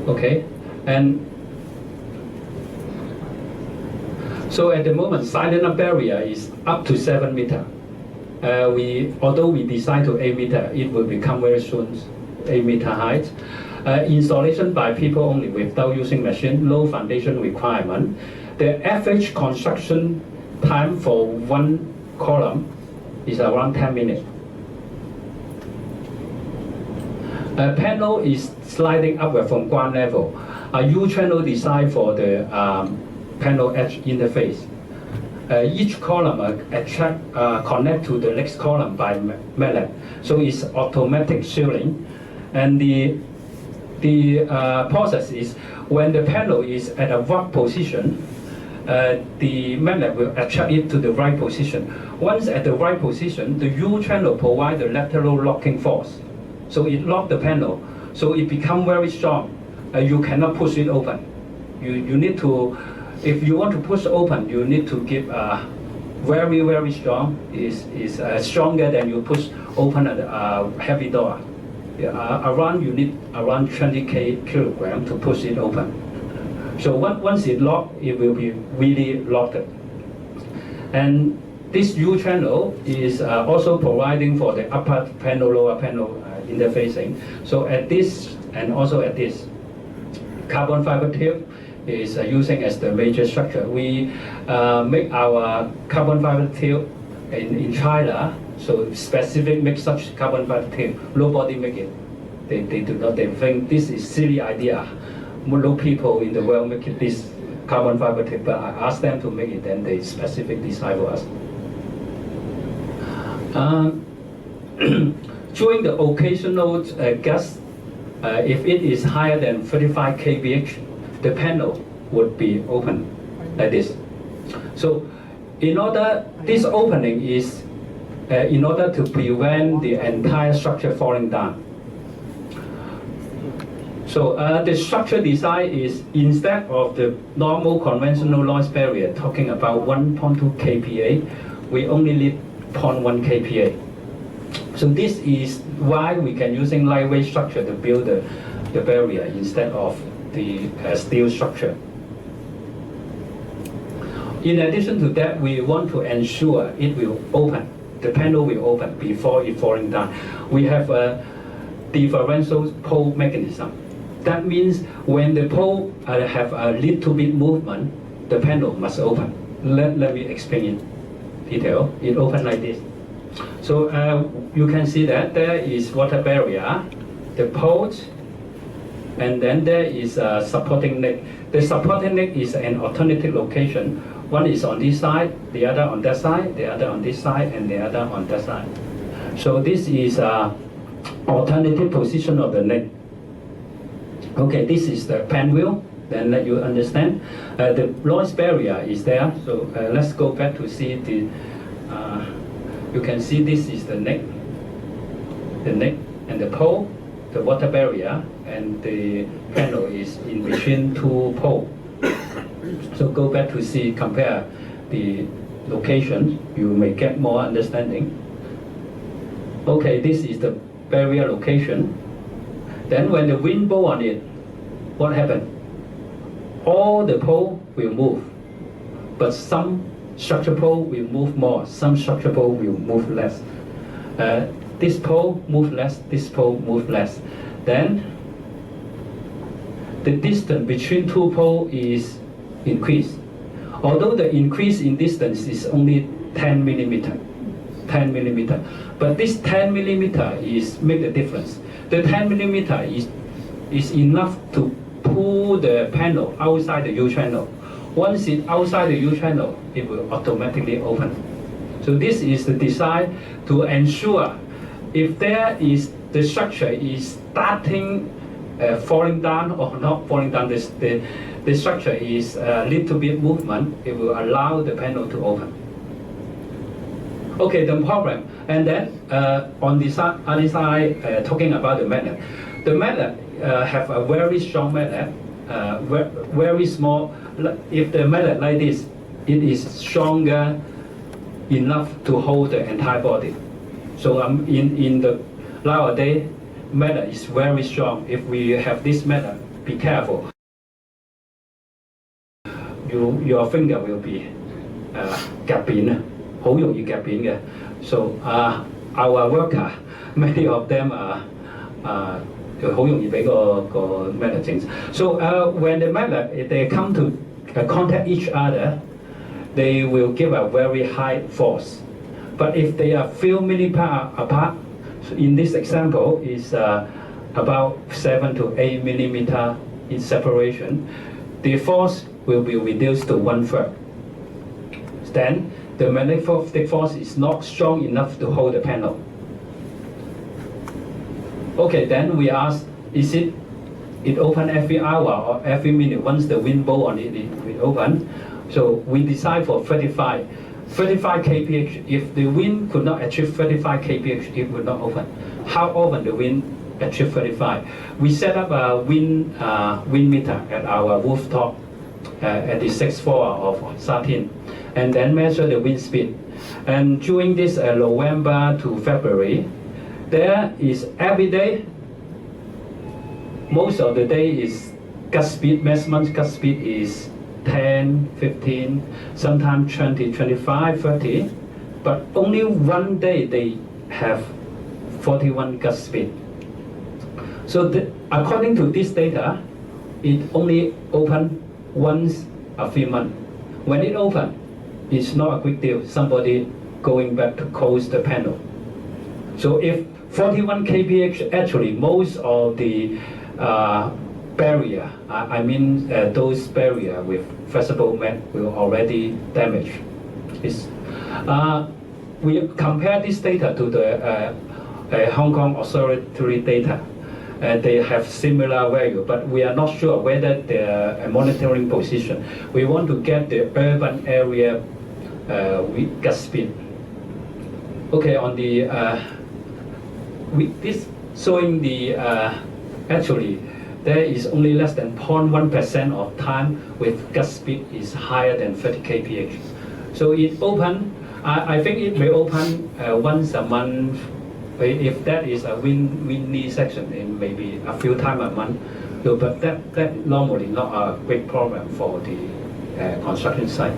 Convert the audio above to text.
Okay, and so at the moment, SilentUP barrier is up to 7 meters. Although we design to 8 meters, it will become very soon 8 meter height. Installation by people only without using machine, no foundation requirement. The average construction time for one column is around 10 minutes. A panel is sliding upward from ground level. A U-channel design for the panel edge interface. Each column connect to the next column by mallet, so it's automatic sealing. And the process is when the panel is at a right position, the magnet will attract it to the right position. Once at the right position, the U-channel provides the lateral locking force. So it locks the panel, so it becomes very strong. You cannot push it open. You need to, if you want to push open, you need to give very, very strong. Is stronger than you push open a heavy door. You need around 20 kilograms to push it open. So once it locked, it will be really locked. And this U-channel is also providing for the upper panel, lower panel interfacing. So at this and also at this, carbon fiber tube is using as the major structure. We make our carbon fiber tube in China, so specific make such carbon fiber tube. Nobody make it. They do not. They think this is silly idea. No people in the world make it this carbon fiber tube. But I asked them to make it, and they specifically design for us. During the occasional gust, if it is higher than 35 kph, the panel would be open like this. So this opening is in order to prevent the entire structure falling down. So the structure design is, instead of the normal conventional noise barrier talking about 1.2 kPa, we only need 0.1 kPa. So this is why we can using lightweight structure to build the barrier instead of the steel structure. In addition to that, we want to ensure it will open. The panel will open before it falling down. We have a differential pole mechanism. That means when the pole have a little bit movement, the panel must open. Let me explain in detail. It opens like this. So you can see that there is water barrier, the poles, and then there is a supporting neck. The supporting neck is an alternative location. One is on this side, the other on that side, the other on this side, and the other on that side. So this is alternative position of the neck. Okay, this is the pan wheel. Then let you understand. The noise barrier is there. So let's go back to see the. You can see this is the neck and the pole, the water barrier, and the panel is in between two poles. So go back to see, compare the location, you may get more understanding. Okay, this is the barrier location. Then when the wind blows on it, what happened? All the pole will move, but some structure pole will move more, some structure pole will move less. This pole move less, this pole move less. Then the distance between two poles is increased. Although the increase in distance is only 10 millimeter, but this 10 millimeter is make the difference. The 10 millimeter is enough to pull the panel outside the U-channel. Once it's outside the U-channel, it will automatically open. So this is the design to ensure if there is the structure is starting falling down or not falling down, the structure is a little bit movement, it will allow the panel to open. Okay, the problem. And then on the other side, talking about the magnet. The magnet have a very strong magnet, very small. If the magnet like this, it is stronger enough to hold the entire body. So in the nowadays, matter is very strong. If we have this matter, be careful. Your finger will be 夾扁，好容易夾扁嘅。So our worker, many of them 好容易俾個 matter 整。So when the matter they come to contact each other, they will give a very high force. But if they are few millimeter apart, so in this example is about 7 to 8 millimeter in separation, the force will be reduced to 1/3. Then the magnetic force is not strong enough to hold the panel. Okay, then we ask, is it open every hour or every minute? Once the wind blow on it, it will open. So we decide for 35 kph. If the wind could not achieve 35 kph, it would not open. How often the wind achieve 35? We set up a wind meter at our rooftop at the 6th floor of Satin, and then measure the wind speed. And during this November to February, there is every day, most of the day is gust speed, maximum gust speed is 10, 15, sometimes 20, 25, 30, but only one day they have 41 gust speed. So according to this data, it only open once a few months. When it open, it's not a quick deal. Somebody going back to close the panel. So if 41 kph, actually most of the barrier, I mean those barrier with flexible mat will already damage. We compare this data to the Hong Kong authority data. They have similar value, but we are not sure whether the monitoring position. We want to get the urban area with gust speed. Okay, on the this showing the actually there is only less than 0.1% of time with gust speed is higher than 30 kph. So it open. I think it may open once a month. If that is a windy section, it may be a few times a month. So, but that normally not a big problem for the construction site.